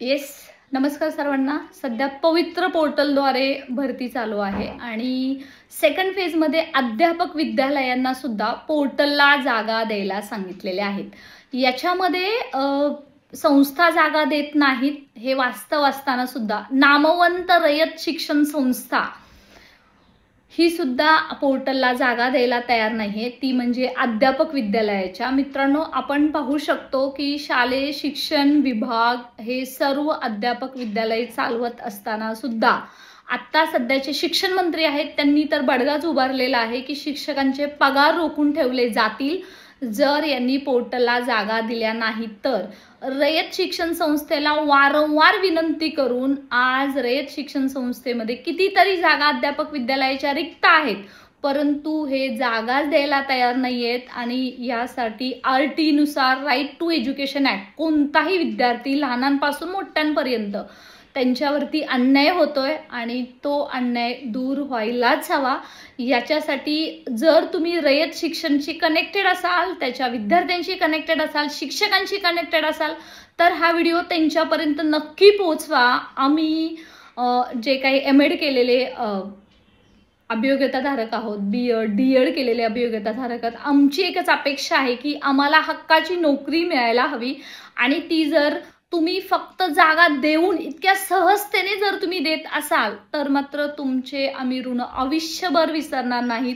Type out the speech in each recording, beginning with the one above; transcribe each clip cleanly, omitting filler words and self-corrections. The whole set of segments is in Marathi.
येस, नमस्कार सर्वांना। सध्या पवित्र पोर्टलद्वारे भरती चालू आहे आणि सेकंड फेजमध्ये अध्यापक विद्यालयांना सुद्धा पोर्टलला जागा द्यायला सांगितलेले आहेत। याच्यामध्ये संस्था जागा देत नाहीत हे वास्तव असताना सुद्धा नामवंत रयत शिक्षण संस्था ही सुद्धा पोर्टलला जागा द्यायला तयार नाहीये, ती म्हणजे अध्यापक विद्यालयाच्या। मित्रांनो, आपण पाहू शकतो की शालेय शिक्षण विभाग हे सर्व अध्यापक विद्यालय चालवत असताना सुद्धा आता सध्याचे शिक्षण मंत्री आहेत त्यांनी तर बडगाच उभारलेला आहे की शिक्षकांचे पगार रोखून ठेवले जातील जर यांनी पोर्टलला जागा दिल्या नाही तर। रयत शिक्षण संस्थेला वारंवार विनंती करून आज रयत शिक्षण संस्थेमध्ये कितीतरी जागा अध्यापक विद्यालयाच्या रिक्त आहेत, परंतु हे जागाच द्यायला तयार नाहीयेत। आणि यासाठी RT नुसार राईट टू एज्युकेशन ऍक्ट कोणताही विद्यार्थी लहानांपासून मोठ्यांपर्यंत त्यांच्यावरती अन्याय होतोय आणि तो अन्याय दूर व्हायलाच हवा। याच्यासाठी जर तुम्ही रयत शिक्षणशी कनेक्टेड असाल, त्याच्या विद्यार्थ्यांशी कनेक्टेड असाल, शिक्षकांशी कनेक्टेड असाल तर हा व्हिडिओ त्यांच्यापर्यंत नक्की पोहोचवा। आम्ही जे काही MAd केलेले अभियोग्यताधारक आहोत, DEd केलेले अभियोग्यताधारक आहोत, आमची एकच अपेक्षा आहे की आम्हाला हक्काची नोकरी मिळायला हवी आणि ती जर तुम्ही फक्त जागा देऊन इतक्या सहजतेने जर तुम्ही देत असाल तर मात्र तुमचे आम्ही ऋण आयुष्यभर विसरणार नाहीत,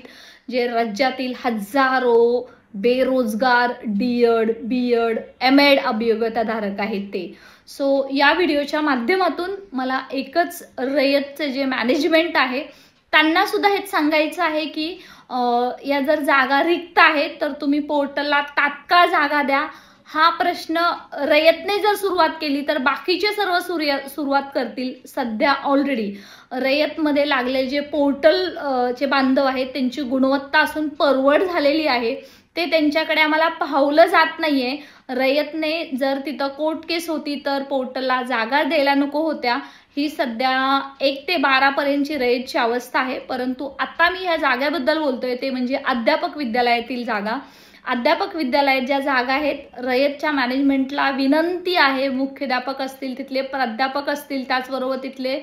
जे राज्यातील हजारो बेरोजगार DEd, BEd, MAd अभियोग्यताधारक आहेत ते। सो या व्हिडिओच्या माध्यमातून मला एकच रयतचे जे मॅनेजमेंट आहे त्यांना सुद्धा हेच सांगायचं आहे की या जर जागा रिक्त आहेत तर तुम्ही पोर्टलला तात्काळ जागा द्या। हा प्रश्न रयतने जर सुरुवात केली तर बाकीचे सर्व सुरुवात करतील। सध्या ऑलरेडी रयतमध्ये लागले जे पोर्टल चे बांधव आहेत त्यांची गुणवत्ता असून परवड झालेली आहे, ते त्यांच्याकडे आम्हाला पाहवलं जात नाहीये। रयतने जर तिथं कोर्ट केस होती तर पोर्टलला जागा द्यायला नको होत्या। ही सध्या 1 ते 12 पर्यंतची रयतची अवस्था आहे, परंतु आता मी ह्या जागेबद्दल बोलतोय ते म्हणजे अध्यापक विद्यालयातील जागा। अध्यापक विद्यालयात ज्या जागा आहेत, रयतच्या मॅनेजमेंटला विनंती आहे, मुख्याध्यापक असतील, तिथले प्राध्यापक असतील, त्याचबरोबर तिथले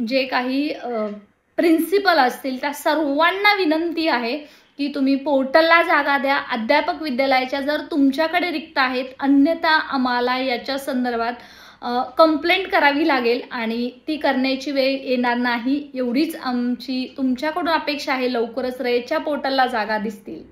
जे काही प्रिन्सिपल असतील त्या सर्वांना विनंती आहे की तुम्ही पोर्टलला जागा द्या। अध्यापक विद्यालयाच्या जर तुमच्याकडे रिक्त आहेत, अन्यथा आम्हाला याच्या संदर्भात कंप्लेंट करावी लागेल आणि ती करण्याची वेळ येणार नाही, एवढीच आमची तुमच्याकडून अपेक्षा आहे। लवकरच रयतच्या पोर्टलला जागा दिसतील।